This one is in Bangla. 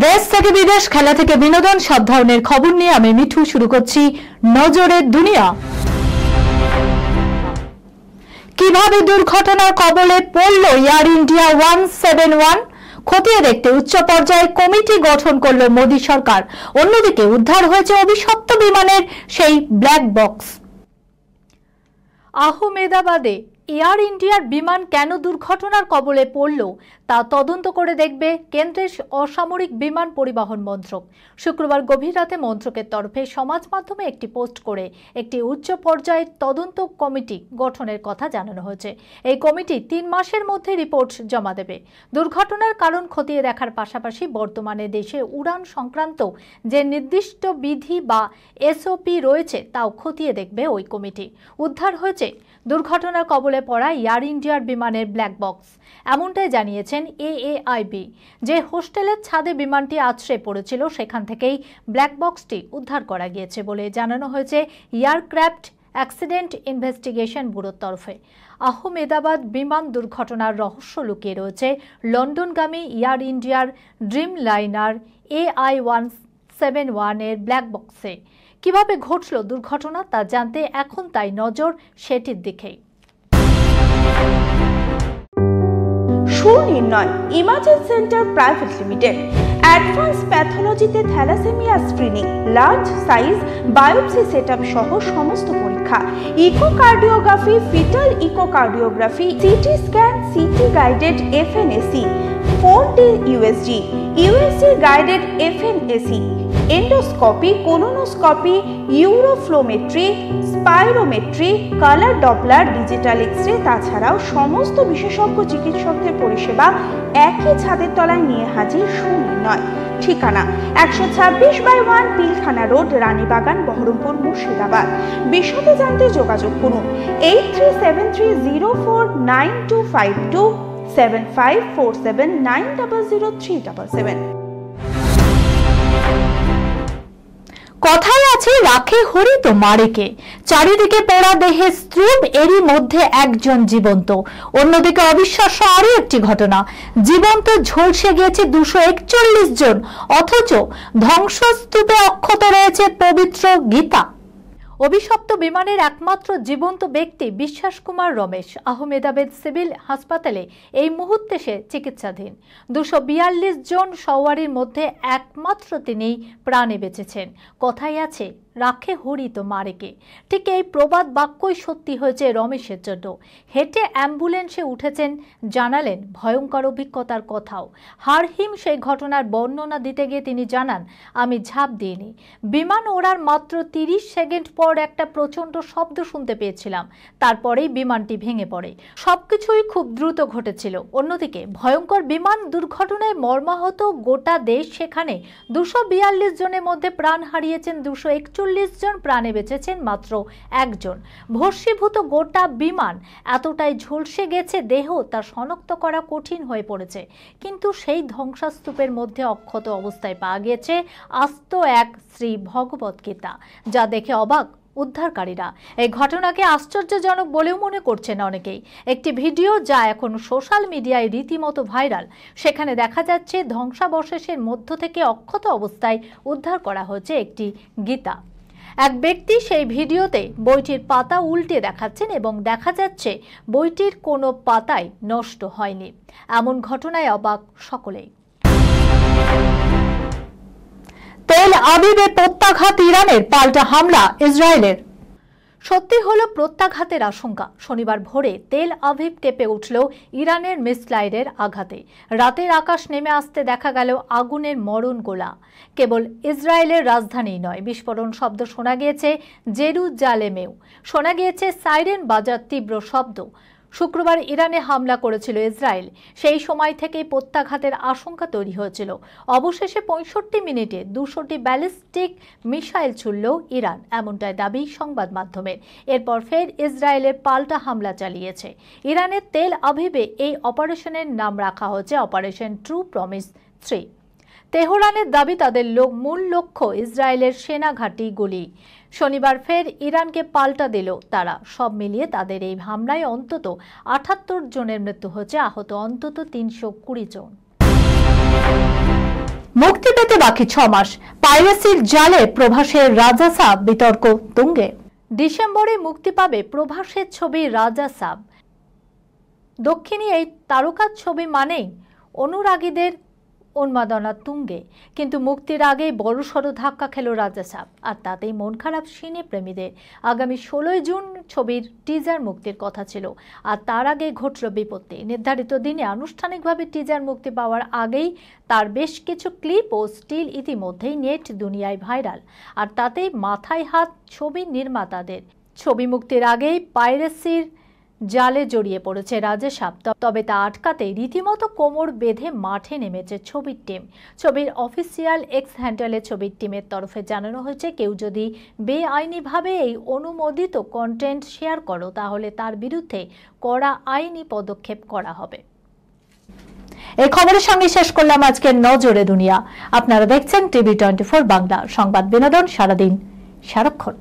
দেশ থেকে বিদেশ, খেলা থেকে বিনোদন, সব ধরনের খবর নিয়ে আমি মিঠু শুরু করছি নজরের দুনিয়া। কিভাবে দুর্ঘটনার কবলে পড়ল এয়ার ইন্ডিয়া 171, খতিয়ে দেখতে উচ্চ পর্যায়ে কমিটি গঠন করল মোদী সরকার। অন্যদিকে উদ্ধার হয়েছে অভিশপ্ত বিমানের সেই ব্ল্যাক বক্স। আহমেদাবাদে এয়ার ইন্ডিয়ার বিমান কেন দুর্ঘটনার কবলে পড়ল তা তদন্ত করে দেখবে কেন্দ্রের অসামরিক বিমান পরিবহন মন্ত্রক। শুক্রবার গভীর রাতে মন্ত্রকের তরফে সমাজ মাধ্যমে একটি পোস্ট করে একটি উচ্চ পর্যায়ের তদন্ত কমিটি গঠনের কথা জানানো হয়েছে। এই কমিটি 3 মাসের মধ্যে রিপোর্ট জমা দেবে। দুর্ঘটনার কারণ খতিয়ে দেখার পাশাপাশি বর্তমানে দেশে উড়ান সংক্রান্ত যে নির্দিষ্ট বিধি বা এসওপি রয়েছে তাও খতিয়ে দেখবে ওই কমিটি। উদ্ধার হয়েছে দুর্ঘটনার কবলে পড়া এয়ার ইন্ডিয়ার বিমানের ব্ল্যাক বক্স। এমনটাই জানিয়েছেন এএআইবি। যে হোস্টেলের ছাদে বিমানটি আছড়ে পড়েছিল সেখান থেকেই ব্ল্যাক বক্সটি উদ্ধার করা গিয়েছে বলে জানানো হয়েছে এয়ারক্রাফট অ্যাক্সিডেন্ট ইনভেস্টিগেশন ব্যুরোর তরফে। আহমেদাবাদ বিমান দুর্ঘটনার রহস্য লুকিয়ে রয়েছে লন্ডনগামী এয়ার ইন্ডিয়ার ড্রিম লাইনার AI-171 এর ব্ল্যাক বক্সে। কিভাবে ঘটল দুর্ঘটনা তা জানতে এখন তাই নজর সেটির দিকেই। Sunirnoy imaging centre private limited advance প্যাথোলজিতে thalassaemia screening, large size biopsy setup সহ সমস্ত পরীক্ষা, echocardiography, fetal echocardiography, CT scan, CT guided FNAC, 4D USG guided FNAC, endoscopy, colonoscopy, uroflowmetry, spirometry, colour doppler, digital x ray, তাছাড়াও সমস্ত বিশেষজ্ঞ চিকিৎসকদের পরিষেবা একই ছাদের তলায় নিয়ে হাজির সুনির্ণয়। ঠিকানা 126/1 পিলখানা রোড, রানীবাগান, বহরমপুর, মুর্শিদাবাদ। বিশদে জানতে যোগাযোগ করুন 8373049252 7547900377। কথায় আছে রাখে হরি তো মারেকে। চারিদিকে পোড়া দেহে স্তূপ, এরই মধ্যে একজন জীবন্ত। অন্যদিকে অবিশ্বাস্য আরো একটি ঘটনা, জীবন্ত ঝলসে গিয়েছে 241 জন, অথচ ধ্বংসস্তূপে অক্ষত রয়েছে পবিত্র গীতা। অভিশপ্ত বিমানের একমাত্র জীবন্ত ব্যক্তি বিশ্বাস কুমার রমেশ আহমেদাবাদ সিভিল হাসপাতালে এই মুহূর্তে সে চিকিৎসাধীন। 242 জন সওয়ারির মধ্যে একমাত্র তিনিই প্রাণে বেঁচেছেন। কথাই আছে রাখে হরি তো মারেকে। ঠিক এই প্রবাদ বাক্যই সত্যি হয়েছে রমেশের জন্য। হেঁটে অ্যাম্বুলেন্সে উঠেছেন, জানালেন ভয়ঙ্কর অভিজ্ঞতার কথাও। হারহিম সেই ঘটনার বর্ণনা দিতে গিয়ে তিনি জানান, আমি ঝাঁপ দিইনি। বিমান ওড়ার মাত্র 30 সেকেন্ড পর একটা প্রচণ্ড শব্দ শুনতে পেয়েছিলাম, তারপরেই বিমানটি ভেঙে পড়ে। সবকিছুই খুব দ্রুত ঘটেছিল। অন্যদিকে ভয়ঙ্কর বিমান দুর্ঘটনায় মর্মাহত গোটা দেশ। সেখানে 242 জনের মধ্যে প্রাণ হারিয়েছেন 241 জন, প্রাণে বেঁচেছেন মাত্র একজন। ভস্মীভূত গোটা বিমান এতটাই ঝলসে গেছে দেহ, তা শনাক্ত করা কঠিন হয়ে পড়েছে। কিন্তু সেই ধ্বংসস্তূপের মধ্যে অক্ষত অবস্থায় পাওয়া গিয়েছে আস্ত এক শ্রী ভগবত গীতা, যা দেখে অবাক উদ্ধারকারীরা। এই ঘটনাকে আশ্চর্যজনক বলেও মনে করছেন অনেকেই। একটি ভিডিও যা এখন সোশ্যাল মিডিয়ায় রীতিমতো ভাইরাল, সেখানে দেখা যাচ্ছে ধ্বংসাবশেষের মধ্য থেকে অক্ষত অবস্থায় উদ্ধার করা হয়েছে একটি গীতা। এক ব্যক্তি সেই ভিডিওতে বইটির পাতা উল্টে দেখাচ্ছেন এবং দেখা যাচ্ছে বইটির কোনো পাতাই নষ্ট হয়নি। এমন ঘটনায় অবাক সকলেই। তেল আবিবে প্রত্যাঘাত ইরানের, পাল্টা হামলা ইসরায়েলের। সত্যি হলো প্রত্যাঘাতের আশঙ্কা। শনিবার ভোরে তেল আভিভ কেঁপে উঠল ইরানের মিসাইলের আঘাতে। রাতের আকাশ নেমে আসতে দেখা গেল আগুনের মরণ গোলা। কেবল ইসরায়েলের রাজধানীই নয়, বিস্ফোরণ শব্দ শোনা গিয়েছে জেরুজালেমেও। শোনা গিয়েছে সাইরেন বাজার তীব্র শব্দ। শুক্রবার ইরানে হামলা করেছিল ইসরায়েল। সেই সময় থেকেই প্রত্যাঘাতের আশঙ্কা তৈরি হয়েছিল। অবশেষে 65 মিনিটে 200টি ব্যালিস্টিক মিসাইল ছুড়ল ইরান, এমনটাই দাবি সংবাদ মাধ্যমের। এরপর ফের ইসরায়েলের পাল্টা হামলা চালিয়েছে। ইরানের তেল আভিভে এই অপারেশনের নাম রাখা হয়েছে অপারেশন ট্রু প্রমিস 3। তেহরানের দাবি তাদের মূল লক্ষ্য ইসরায়েলের সেনা ঘাঁটিগুলি। শনিবার ফের ইরানকে পাল্টা দিল তারা। সব মিলিয়ে তাদের এই হামলায় অন্তত 78 জনের মৃত্যু হয়েছে, আহত অন্তত 320 জন। মুক্তি পেতে বাকি 6 মাস, পাইরেসির জালে প্রভাসের রাজা সাব বিতর্ক তুঙ্গে। ডিসেম্বরে মুক্তি পাবে প্রভাসের ছবি রাজা সাব। দক্ষিণী এই তারকার ছবি মানেই অনুরাগীদের উন্মাদনা তুঙ্গে, কিন্তু মুক্তির আগেই বড়সড় ধাক্কা খেল রাজা সাব, আর তাতেই মন খারাপ সিনে প্রেমীদের। আগামী 16 জুন ছবির টিজার মুক্তির কথা ছিল, আর তার আগে ঘটল বিপত্তি। নির্ধারিত দিনে আনুষ্ঠানিকভাবে টিজার মুক্তি পাওয়ার আগেই তার বেশ কিছু ক্লিপ ও স্টিল ইতিমধ্যেই নেট দুনিয়ায় ভাইরাল, আর তাতেই মাথায় হাত ছবির নির্মাতাদের। ছবি মুক্তির আগেই পাইরেসির জালে জড়িয়ে পড়েছে রাজা সাব, তবে তা আটকাতে রীতিমতো কোমর বেঁধে মাঠে নেমেছে ছবির টিম। ছবির অফিসিয়াল এক্স হ্যান্ডেলে ছবির টিমের তরফে জানানো হয়েছে, কেউ যদি বেআইনিভাবে এই অনুমোদিত কন্টেন্ট শেয়ার করো তাহলে তার বিরুদ্ধে কড়া আইনি পদক্ষেপ করা হবে। এই খবরের সঙ্গে শেষ করলাম আজকের নজরে দুনিয়া। আপনারা দেখছেন টিভি 24 বাংলা, সংবাদ বিনোদন সারাদিন সারাক্ষণ।